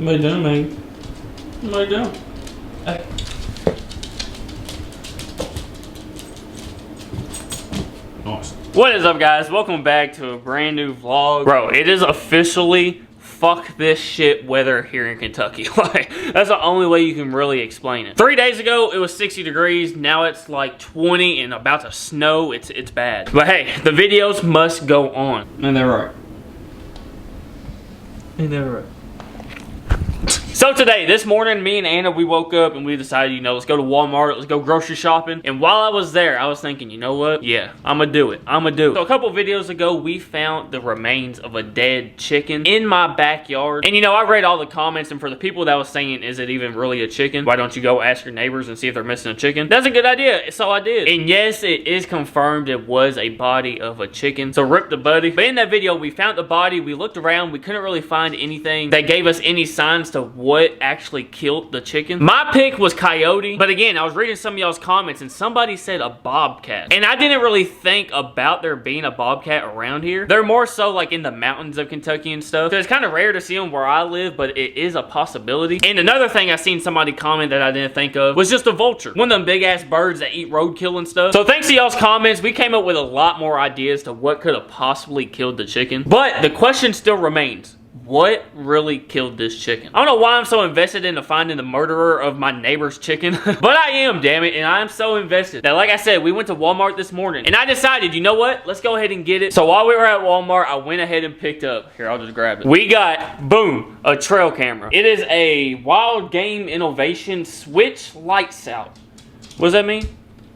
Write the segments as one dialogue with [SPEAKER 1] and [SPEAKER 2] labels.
[SPEAKER 1] What are you doing, man? What are you doing? Hey. Nice. What is up, guys? Welcome back to a brand new vlog. Bro, it is officially fuck this shit weather here in Kentucky. Like, that's the only way you can really explain it. 3 days ago, it was 60 degrees. Now it's like 20 and about to snow. It's bad. But hey, the videos must go on. Ain't that right? Ain't that right? So today, this morning, me and Anna, we woke up and we decided, you know, let's go to Walmart, let's go grocery shopping. And while I was there, I was thinking, you know what? Yeah, I'm gonna do it. I'm gonna do it. So a couple videos ago, we found the remains of a dead chicken in my backyard. And you know, I read all the comments, and for the people that was saying, is it even really a chicken? Why don't you go ask your neighbors and see if they're missing a chicken? That's a good idea. So I did. And yes, it is confirmed it was a body of a chicken. So rip the buddy. But in that video, we found the body, we looked around, we couldn't really find anything that gave us any signs to what actually killed the chicken. My pick was coyote, but again, I was reading some of y'all's comments and somebody said a bobcat. And I didn't really think about there being a bobcat around here. They're more so like in the mountains of Kentucky and stuff. So it's kind of rare to see them where I live, but it is a possibility. And another thing I seen somebody comment that I didn't think of was just a vulture. One of them big ass birds that eat roadkill and stuff. So thanks to y'all's comments, we came up with a lot more ideas to what could have possibly killed the chicken. But the question still remains. What really killed this chicken? I don't know why I'm so invested into finding the murderer of my neighbor's chicken, but I am, damn it, and I am so invested that, like I said, we went to Walmart this morning, and I decided, you know what? Let's go ahead and get it. So while we were at Walmart, I went ahead and picked up, here, I'll just grab it. We got, boom, a trail camera. It is a Wild Game Innovation Switch Lights Out. What does that mean?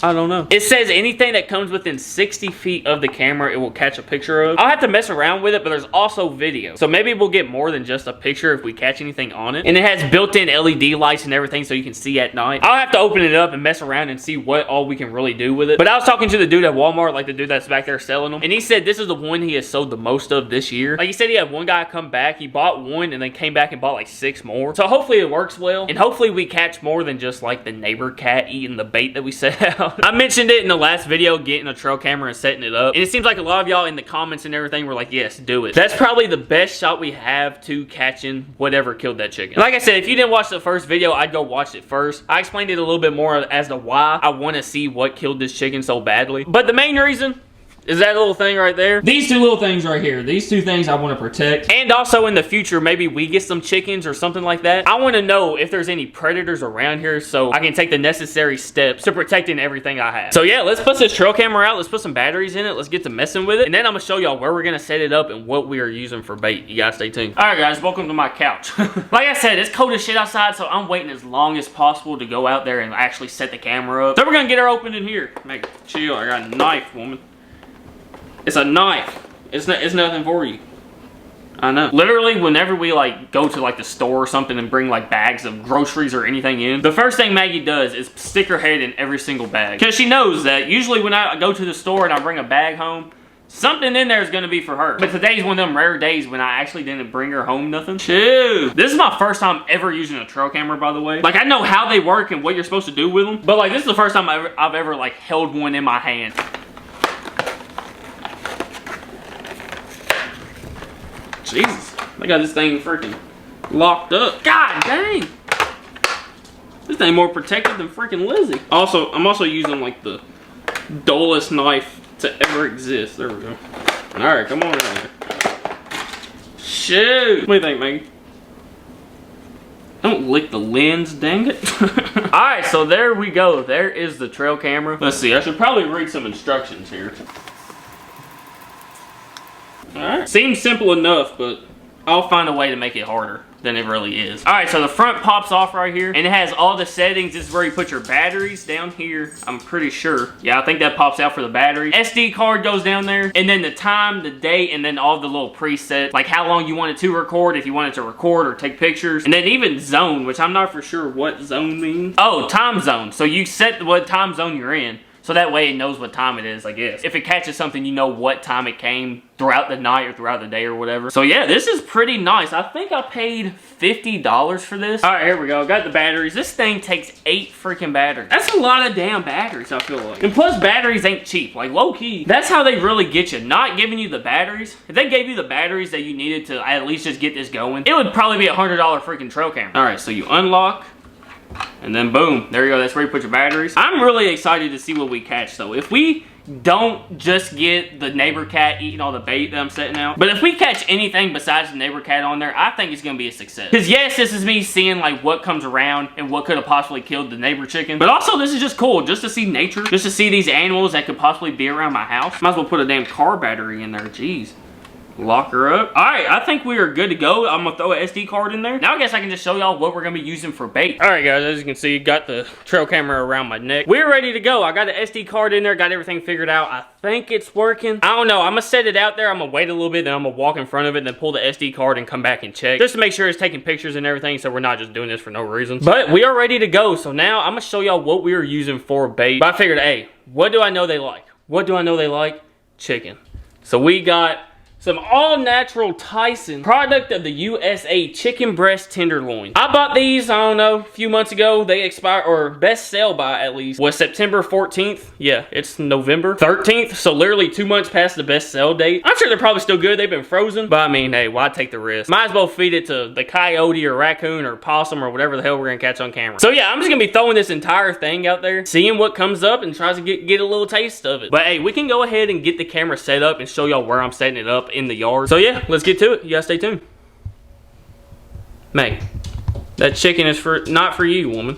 [SPEAKER 1] I don't know. It says anything that comes within 60 feet of the camera, it will catch a picture of. I'll have to mess around with it, but there's also video. So maybe we'll get more than just a picture if we catch anything on it. And it has built-in LED lights and everything so you can see at night. I'll have to open it up and mess around and see what all we can really do with it. But I was talking to the dude at Walmart, like the dude that's back there selling them. And he said this is the one he has sold the most of this year. Like he said he had one guy come back. He bought one and then came back and bought like 6 more. So hopefully it works well. And hopefully we catch more than just like the neighbor cat eating the bait that we set out. I mentioned it in the last video, getting a trail camera and setting it up, and it seems like a lot of y'all in the comments and everything were like, yes, do it. That's probably the best shot we have to catching whatever killed that chicken. Like I said, if you didn't watch the first video, I'd go watch it first. I explained it a little bit more as to why I want to see what killed this chicken so badly, but the main reason is that little thing right there. These two little things right here. These two things I want to protect. And also in the future, maybe we get some chickens or something like that. I want to know if there's any predators around here so I can take the necessary steps to protecting everything I have. So yeah, let's put this trail camera out. Let's put some batteries in it. Let's get to messing with it. And then I'm going to show y'all where we're going to set it up and what we are using for bait. You guys stay tuned. All right, guys, welcome to my couch. Like I said, it's cold as shit outside, so I'm waiting as long as possible to go out there and actually set the camera up. So we're going to get her opened in here. Make chill. I got a knife, woman. It's a knife. It's nothing for you. I know. Literally, whenever we like go to like the store or something and bring like bags of groceries or anything in, the first thing Maggie does is stick her head in every single bag. Because she knows that usually when I go to the store and I bring a bag home, something in there is going to be for her. But today's one of them rare days when I actually didn't bring her home nothing. Shoot. This is my first time ever using a trail camera, by the way. Like, I know how they work and what you're supposed to do with them. But like, this is the first time I've ever like held one in my hand. Jesus, I got this thing freaking locked up. God dang. This thing more protected than freaking Lizzie. Also, I'm also using like the dullest knife to ever exist. There we go. All right, come on out here. Shoot. What do you think, Maggie? Don't lick the lens, dang it. All right, so there we go. There is the trail camera. Let's see, I should probably read some instructions here. Alright. Seems simple enough, but I'll find a way to make it harder than it really is. Alright, so the front pops off right here, and it has all the settings. This is where you put your batteries down here, I'm pretty sure. Yeah, I think that pops out for the battery. SD card goes down there, and then the time, the date, and then all the little presets, like how long you want it to record, if you want it to record or take pictures, and then even zone, which I'm not for sure what zone means. Oh, time zone. So you set what time zone you're in. So that way it knows what time it is, I guess. If it catches something, you know what time it came throughout the night or throughout the day or whatever. So yeah, this is pretty nice. I think I paid $50 for this. All right, here we go. Got the batteries. This thing takes 8 freaking batteries. That's a lot of damn batteries, I feel like. And plus, batteries ain't cheap. Like, low-key, that's how they really get you. Not giving you the batteries. If they gave you the batteries that you needed to at least just get this going, it would probably be a $100 freaking trail camera. All right, so you unlock. And then boom, there you go. That's where you put your batteries. I'm really excited to see what we catch though. If we don't just get the neighbor cat eating all the bait that I'm setting out, but if we catch anything besides the neighbor cat on there, I think it's gonna be a success. Because yes, this is me seeing like what comes around and what could have possibly killed the neighbor chicken, but also this is just cool, just to see nature, just to see these animals that could possibly be around my house. Might as well put a damn car battery in there, jeez. Lock her up. All right, I think we are good to go. I'm gonna throw an SD card in there. Now I guess I can just show y'all what we're gonna be using for bait. All right, guys, as you can see, got the trail camera around my neck. We're ready to go. I got the SD card in there, got everything figured out. I think it's working. I don't know. I'm gonna set it out there. I'm gonna wait a little bit, then I'm gonna walk in front of it, and then pull the SD card and come back and check, just to make sure it's taking pictures and everything, so we're not just doing this for no reason. But we are ready to go. So now I'm gonna show y'all what we are using for bait. But I figured, hey, what do I know they like? What do I know they like? Chicken. So we got some all-natural Tyson, product of the USA, chicken breast tenderloin. I bought these, I don't know, a few months ago. They expired, or best sale by at least, was September 14th. Yeah, it's November 13th, so literally 2 months past the best sale date. I'm sure they're probably still good. They've been frozen, but I mean, hey, why take the risk? Might as well feed it to the coyote or raccoon or possum or whatever the hell we're gonna catch on camera. So yeah, I'm just gonna be throwing this entire thing out there, seeing what comes up and tries to get a little taste of it. But hey, we can go ahead and get the camera set up and show y'all where I'm setting it up in the yard. So yeah, let's get to it. You guys stay tuned. Meg, that chicken is not for you, woman.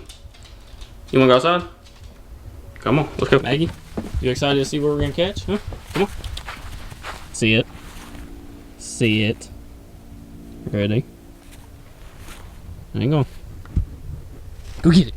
[SPEAKER 1] You wanna go outside? Come on, let's go. Maggie, you excited to see what we're gonna catch? Huh? Come on. See it. See it. Ready? Hang on. Go get it.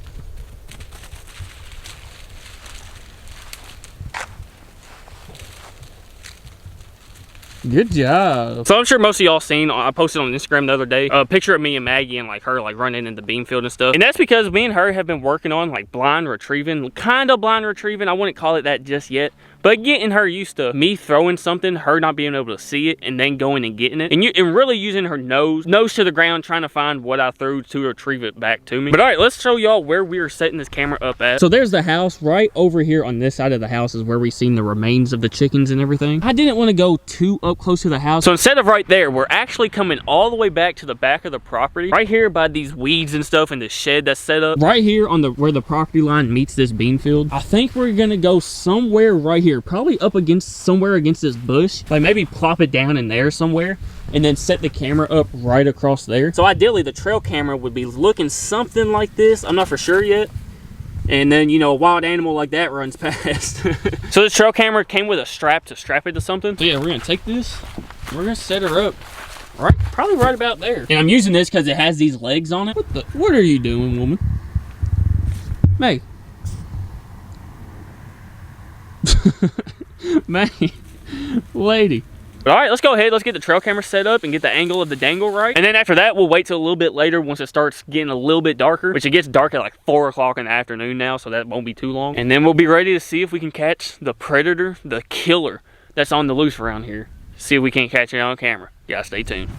[SPEAKER 1] Good job. So I'm sure most of y'all seen, I posted on Instagram the other day, a picture of me and Maggie and like her like running in the bean field and stuff. And that's because me and her have been working on like blind retrieving, kind of blind retrieving. I wouldn't call it that just yet, but getting her used to me throwing something, her not being able to see it, and then going and getting it. And really using her nose to the ground, trying to find what I threw to retrieve it back to me. But all right, let's show y'all where we are setting this camera up at. So there's the house. Right over here on this side of the house is where we seen the remains of the chickens and everything. I didn't want to go too up close to the house. So instead of right there, we're actually coming all the way back to the back of the property. Right here by these weeds and stuff and the shed that's set up. Right here on where the property line meets this bean field. I think we're gonna go somewhere right here. Probably up somewhere against this bush. Like maybe plop it down in there somewhere. And then set the camera up right across there. So ideally the trail camera would be looking something like this. I'm not for sure yet. And then, you know, a wild animal like that runs past. So this trail camera came with a strap to strap it to something. So yeah, we're gonna take this, we're gonna set her up right, probably right about there. And I'm using this because it has these legs on it. What are you doing, woman? Meg. Meg. Lady. All right, let's go ahead. Let's get the trail camera set up and get the angle of the dangle right. And then after that, we'll wait till a little bit later once it starts getting a little bit darker, which it gets dark at like 4 o'clock in the afternoon now, so that won't be too long. And then we'll be ready to see if we can catch the predator, the killer that's on the loose around here. See if we can't catch it on camera. Yeah, stay tuned.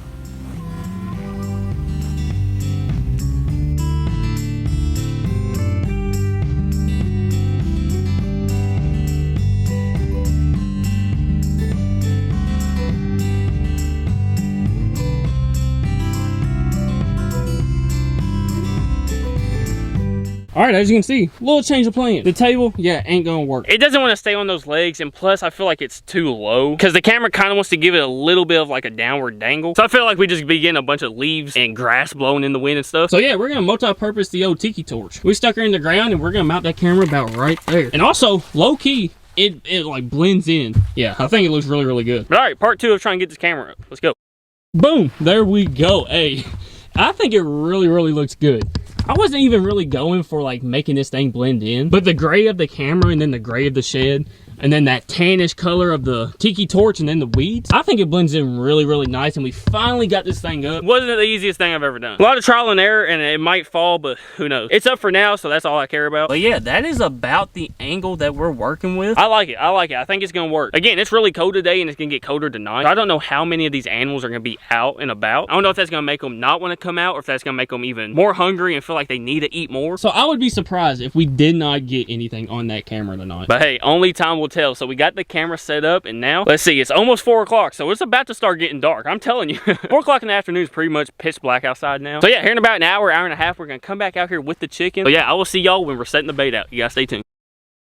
[SPEAKER 1] All right, as you can see, a little change of plan. The table, yeah, ain't gonna work. It doesn't want to stay on those legs, and plus I feel like it's too low because the camera kind of wants to give it a little bit of like a downward dangle. So I feel like we just be getting a bunch of leaves and grass blowing in the wind and stuff. So yeah, we're gonna multi-purpose the old tiki torch. We stuck her in the ground and we're gonna mount that camera about right there. And also, low key, it like blends in. Yeah, I think it looks really, really good. But all right, part 2 of trying to get this camera up. Let's go. Boom, there we go. Hey, I think it really, really looks good. I wasn't even really going for like making this thing blend in, but the gray of the camera and then the gray of the shed, and then that tannish color of the tiki torch and then the weeds. I think it blends in really, really nice, and we finally got this thing up. Wasn't the easiest thing I've ever done. A lot of trial and error, and it might fall, but who knows. It's up for now, so that's all I care about. But yeah, that is about the angle that we're working with. I like it. I like it. I think it's gonna work. Again, it's really cold today, and it's gonna get colder tonight. So I don't know how many of these animals are gonna be out and about. I don't know if that's gonna make them not want to come out, or if that's gonna make them even more hungry and feel like they need to eat more. So I would be surprised if we did not get anything on that camera tonight. But hey, only time will tell. So we got the camera set up, and now let's see, it's almost 4 o'clock, so it's about to start getting dark. I'm telling you. 4 o'clock in the afternoon is pretty much pitch black outside now. So yeah, here in about an hour and a half, we're gonna come back out here with the chicken. So yeah, I will see y'all when we're setting the bait out. You guys stay tuned.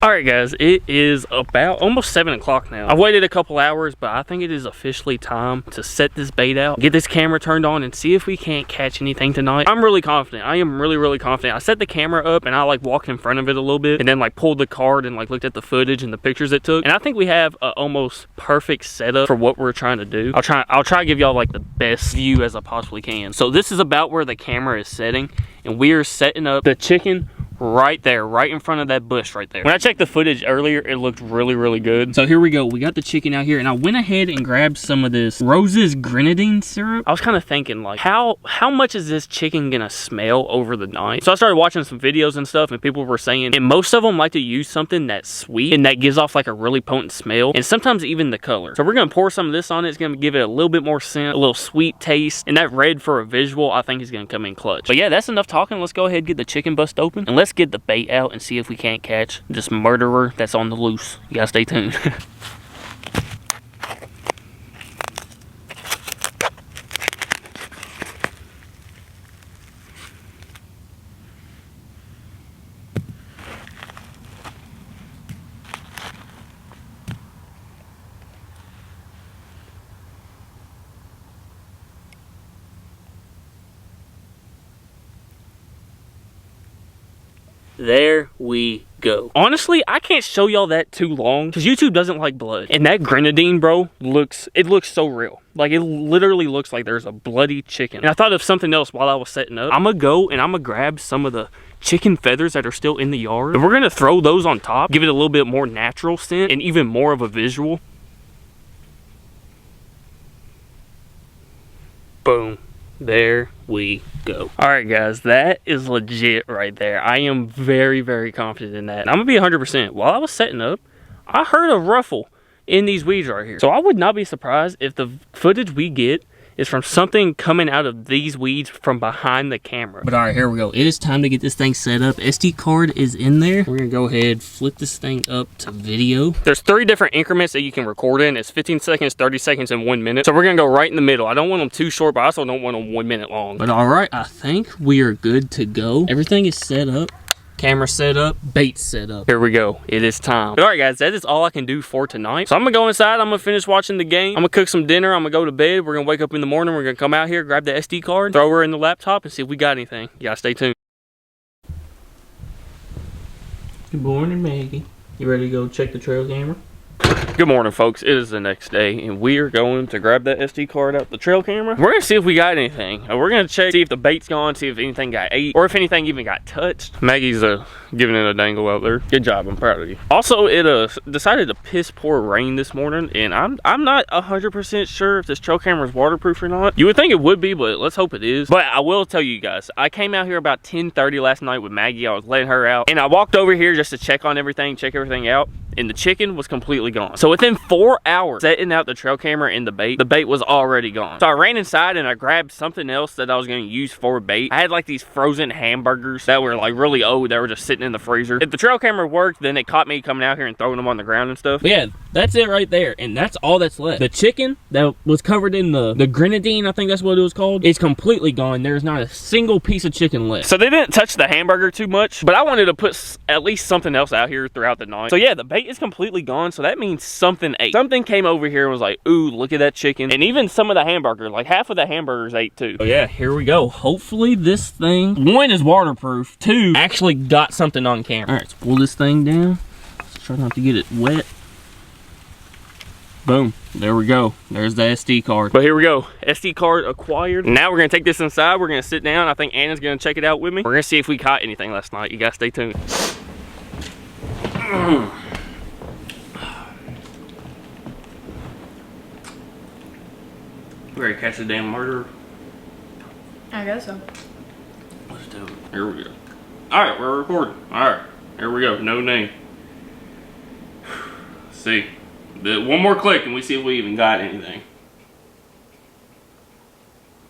[SPEAKER 1] Alright guys, it is about almost 7 o'clock now. I've waited a couple hours, but I think it is officially time to set this bait out, get this camera turned on, and see if we can't catch anything tonight. I'm really confident. I am really, really confident. I set the camera up and I like walked in front of it a little bit and then like pulled the card and like looked at the footage and the pictures it took. And I think we have a almost perfect setup for what we're trying to do. I'll try to give y'all like the best view as I possibly can. So this is about where the camera is setting, and we are setting up the chicken right there, right in front of that bush right there. When I checked the footage earlier, it looked really, really good. So here we go. We got the chicken out here, and I went ahead and grabbed some of this Rose's grenadine syrup. I was kind of thinking like, how much is this chicken gonna smell over the night? So I started watching some videos and stuff, and people were saying, and most of them like to use something that's sweet and that gives off like a really potent smell, and sometimes even the color. So we're gonna pour some of this on it. It's gonna give it a little bit more scent, a little sweet taste, and that red for a visual, I think is gonna come in clutch. But yeah, that's enough talking. Let's go ahead and get the chicken bust open, and let's get the bait out and see if we can't catch this murderer that's on the loose. You gotta stay tuned. There we go. Honestly, I can't show y'all that too long because YouTube doesn't like blood. And that grenadine, bro, looks so real. Like, it literally looks like there's a bloody chicken. And I thought of something else while I was setting up. I'm gonna go and I'm gonna grab some of the chicken feathers that are still in the yard, and we're gonna throw those on top, give it a little bit more natural scent and even more of a visual. Boom. There we go. All right, guys, that is legit right there. I am very, very confident in that. I'm gonna be 100%. While I was setting up, I heard a ruffle in these weeds right here. So I would not be surprised if the footage we get is from something coming out of these weeds from behind the camera. But all right, here we go. It is time to get this thing set up. SD card is in there. We're gonna go ahead, flip this thing up to video. There's 3 different increments that you can record in. It's 15 seconds, 30 seconds, and 1 minute. So we're gonna go right in the middle. I don't want them too short, but I also don't want them 1 minute long. But all right, I think we are good to go. Everything is set up. Camera set up, bait set up. Here we go. It is time. All right, guys, that is all I can do for tonight. So I'm gonna go inside. I'm gonna finish watching the game. I'm gonna cook some dinner. I'm gonna go to bed. We're gonna wake up in the morning. We're gonna come out here, grab the SD card, throw her in the laptop, and see if we got anything. Yeah, stay tuned. Good morning, Maggie. You ready to go check the trail camera? Good morning, folks. It is the next day, and we are going to grab that SD card out the trail camera. We're gonna see if we got anything. We're gonna check, see if the bait's gone, see if anything got ate, or if anything even got touched. Maggie's giving it a dangle out there. Good job, I'm proud of you. Also, it decided to piss pour rain this morning, and I'm not 100% sure if this trail camera is waterproof or not. You would think it would be, but let's hope it is. But I will tell you guys, I came out here about 10:30 last night with Maggie. I was letting her out, and I walked over here just to check on everything, check everything out, and the chicken was completely gone. So within 4 hours setting out the trail camera and the bait was already gone. So I ran inside and I grabbed something else that I was going to use for bait. I had like these frozen hamburgers that were like really old. They were just sitting in the freezer. If the trail camera worked, then it caught me coming out here and throwing them on the ground and stuff. But yeah, that's it right there. And that's all that's left. The chicken that was covered in the grenadine, I think that's what it was called, is completely gone. There's not a single piece of chicken left. So they didn't touch the hamburger too much, but I wanted to put at least something else out here throughout the night. So yeah, the bait is completely gone. So that means something ate. Something came over here and was like, ooh, look at that chicken. And even some of the hamburger, like half of the hamburgers ate too. So yeah, here we go. Hopefully this thing, 1, is waterproof, 2, actually got something on camera. All right, let's pull this thing down. Let's try not to get it wet. Boom, there we go. There's the SD card. But here we go, SD card acquired. Now we're gonna take this inside. We're gonna sit down. I think Anna's gonna check it out with me. We're gonna see if we caught anything last night. You guys stay tuned. ready to catch the damn murderer?
[SPEAKER 2] I guess so.
[SPEAKER 1] Let's do it. Here we go. Alright, we're recording. Alright, here we go. No name. Let's see. One more click and we see if we even got anything.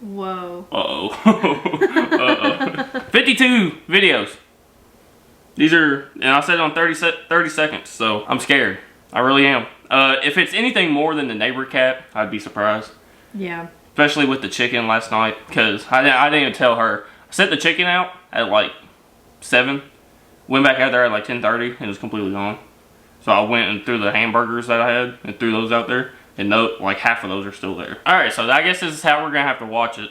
[SPEAKER 2] Whoa.
[SPEAKER 1] Uh-oh. Uh-oh. 52 videos. These are, and I said it on 30 seconds, so I'm scared. I really am. If it's anything more than the neighbor cat, I'd be surprised.
[SPEAKER 2] Yeah.
[SPEAKER 1] Especially with the chicken last night, because I didn't even tell her. I sent the chicken out at like 7. Went back out there at like 10:30, and it was completely gone. So I went and threw the hamburgers that I had, and threw those out there. And no, like half of those are still there. Alright, so I guess this is how we're going to have to watch it.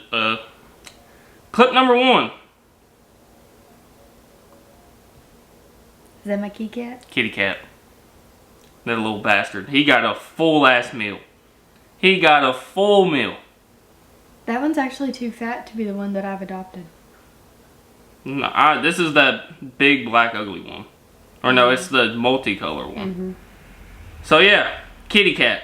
[SPEAKER 1] Clip number 1.
[SPEAKER 2] Is that my kitty cat?
[SPEAKER 1] Kitty cat. That little bastard. He got a full ass meal. He got a full meal.
[SPEAKER 2] That one's actually too fat to be the one that I've adopted.
[SPEAKER 1] No, this is that big black ugly one. Or no, it's the multicolor one.
[SPEAKER 2] Mm-hmm.
[SPEAKER 1] So yeah, kitty cat.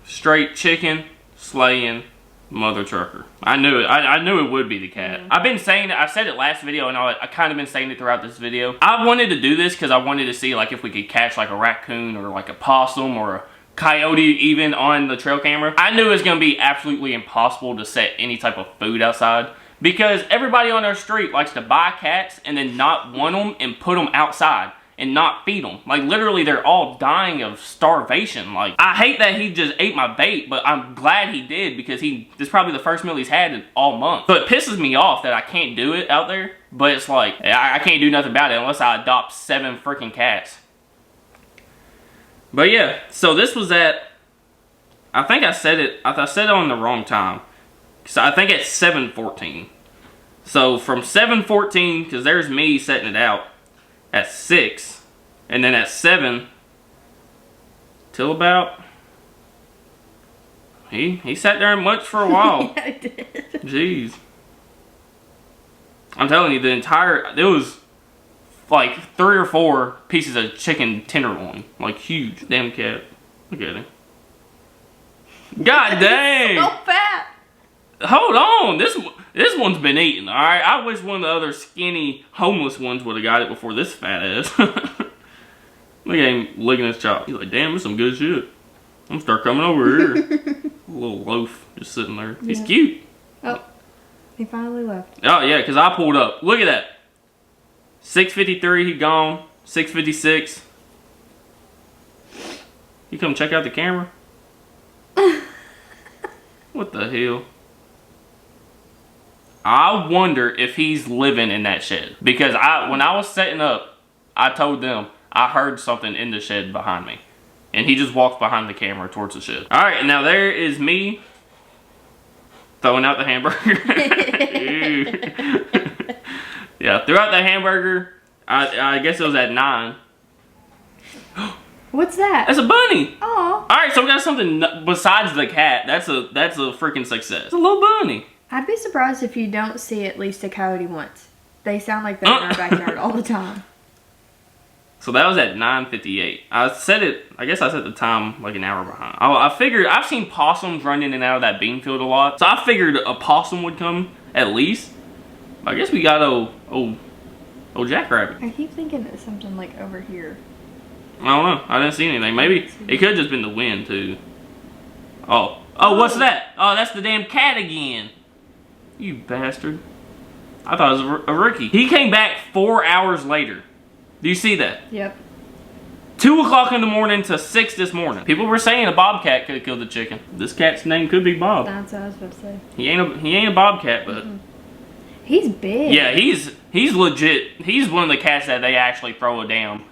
[SPEAKER 1] Straight chicken, slaying, mother trucker. I knew it. I knew it would be the cat.
[SPEAKER 2] Yeah.
[SPEAKER 1] I've been saying it. I said it last video, and I kind of been saying it throughout this video. I wanted to do this because I wanted to see like if we could catch like a raccoon or like a possum or a coyote even on the trail camera. I knew it was going to be absolutely impossible to set any type of food outside because everybody on our street likes to buy cats and then not want them and put them outside and not feed them. Like, literally, they're all dying of starvation. Like, I hate that he just ate my bait, but I'm glad he did because this is probably the first meal he's had in all month. So it pisses me off that I can't do it out there, but it's like, I can't do nothing about it unless I adopt 7 freaking cats. But yeah, so this was at, I think I said it on the wrong time. So I think it's 7:14. So from 7:14, because there's me setting it out at 6, and then at 7 till about, he sat there and munched for a while.
[SPEAKER 2] Yeah, I did.
[SPEAKER 1] Jeez. I'm telling you, there was like 3 or 4 pieces of chicken tenderloin. Like huge. Damn cat. Look at him. God dang!
[SPEAKER 2] So fat!
[SPEAKER 1] Hold on, this one's been eaten, alright? I wish one of the other skinny, homeless ones would have got it before this fat ass. Look at him licking his chop. He's like, damn, this is some good shit. I'm gonna start coming over here. A little loaf just sitting there. He's cute.
[SPEAKER 2] Oh, he finally left.
[SPEAKER 1] Oh, yeah, because I pulled up. Look at that. 6:53, he gone. 6:56. You come check out the camera? What the hell? I wonder if he's living in that shed. Because when I was setting up, I told them I heard something in the shed behind me. And he just walked behind the camera towards the shed. Alright, and now there is me throwing out the hamburger. Yeah, threw out the hamburger. I guess it was at 9.
[SPEAKER 2] What's that?
[SPEAKER 1] That's a bunny.
[SPEAKER 2] Aw.
[SPEAKER 1] Alright, so we got something besides the cat. That's a freaking success. It's a little bunny.
[SPEAKER 2] I'd be surprised if you don't see at least a coyote once. They sound like they're in our backyard all the time.
[SPEAKER 1] So that was at 9:58. I guess I set the time like an hour behind. I figured, I've seen possums run in and out of that bean field a lot. So I figured a possum would come at least. But I guess we got old jackrabbit.
[SPEAKER 2] I keep thinking it's something like over here.
[SPEAKER 1] I don't know. I didn't see anything. Maybe it could have just been the wind too. Oh, what's that? Oh, that's the damn cat again. You bastard. I thought it was a rookie. He came back 4 hours later. Do you see that?
[SPEAKER 2] Yep.
[SPEAKER 1] 2 o'clock in the morning to 6 this morning. People were saying a bobcat could have killed the chicken. This cat's name could be Bob.
[SPEAKER 2] That's what I was about to say.
[SPEAKER 1] He ain't a bobcat, but
[SPEAKER 2] he's big.
[SPEAKER 1] yeah, he's legit. He's one of the cats that they actually throw a damn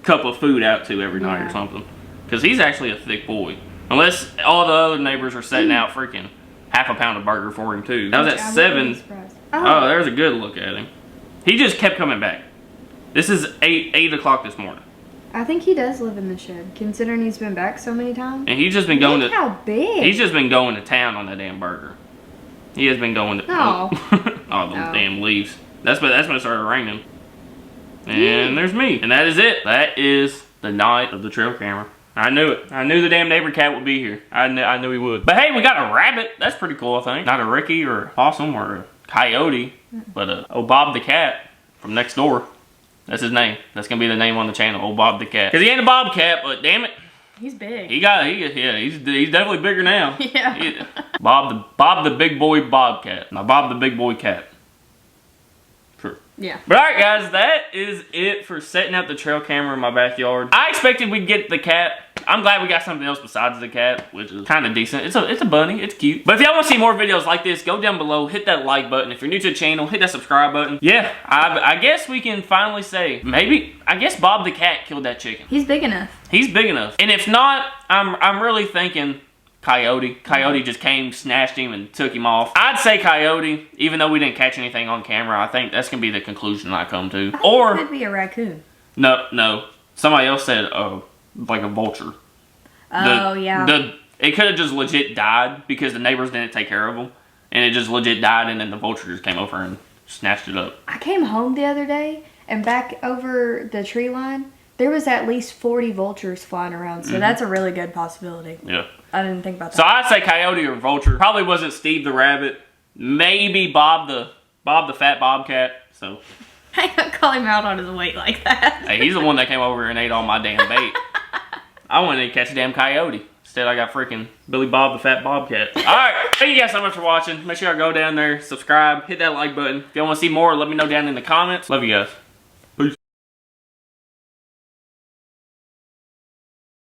[SPEAKER 1] cup of food out to every night or something. Because he's actually a thick boy. Unless all the other neighbors are setting out freaking half a pound of burger for him too. That was at 7. Oh, there's a good look at him. He just kept coming back. This is 8 o'clock this morning.
[SPEAKER 2] I think he does live in the shed, considering he's been back so many times.
[SPEAKER 1] And he's just been going
[SPEAKER 2] Look how big.
[SPEAKER 1] He's just been going to town on that damn burger. He has been going to
[SPEAKER 2] Oh.
[SPEAKER 1] all those damn leaves. That's when it started raining. And there's me. And that is it. That is the night of the trail camera. I knew it. I knew the damn neighbor cat would be here. I knew he would. But hey, we got a rabbit. That's pretty cool, I think. Not a Ricky or a possum or a coyote, but old Bob the cat from next door. That's his name. That's gonna be the name on the channel, old Bob the cat. Cause he ain't a bobcat, but damn it,
[SPEAKER 2] He's big.
[SPEAKER 1] he's definitely bigger now.
[SPEAKER 2] Yeah.
[SPEAKER 1] Bob the big boy bobcat. Now Bob the big boy cat. Sure.
[SPEAKER 2] Yeah.
[SPEAKER 1] But alright guys, that is it for setting up the trail camera in my backyard. I expected we'd get the cat. I'm glad we got something else besides the cat, which is kind of decent. It's a bunny, it's cute. But if y'all want to see more videos like this, go down below, hit that like button. If you're new to the channel, hit that subscribe button. Yeah, I guess we can finally say, I guess Bob the cat killed that chicken.
[SPEAKER 2] He's big enough.
[SPEAKER 1] He's big enough. And if not, I'm really thinking Coyote. Coyote just came, snatched him, and took him off. I'd say Coyote, even though we didn't catch anything on camera. I think that's going to be the conclusion I come to. Or,
[SPEAKER 2] It could be a raccoon.
[SPEAKER 1] no. Somebody else said, like a vulture.
[SPEAKER 2] Yeah.
[SPEAKER 1] It could have just legit died because the neighbors didn't take care of him. And it just legit died, and then the vulture just came over and snatched it up.
[SPEAKER 2] I came home the other day, and back over the tree line, there was at least 40 vultures flying around. So that's a really good possibility.
[SPEAKER 1] Yeah.
[SPEAKER 2] I didn't think about that.
[SPEAKER 1] So I'd say Coyote or vulture. Probably wasn't Steve the rabbit. Maybe Bob the fat bobcat. So
[SPEAKER 2] I don't call him out on his weight like that.
[SPEAKER 1] hey, he's the one that came over and ate all my damn bait. I wanted to catch a damn coyote. Instead, I got freaking Billy Bob the fat bobcat. Alright, thank you guys so much for watching. Make sure y'all go down there, subscribe, hit that like button. If y'all want to see more, let me know down in the comments. Love you guys.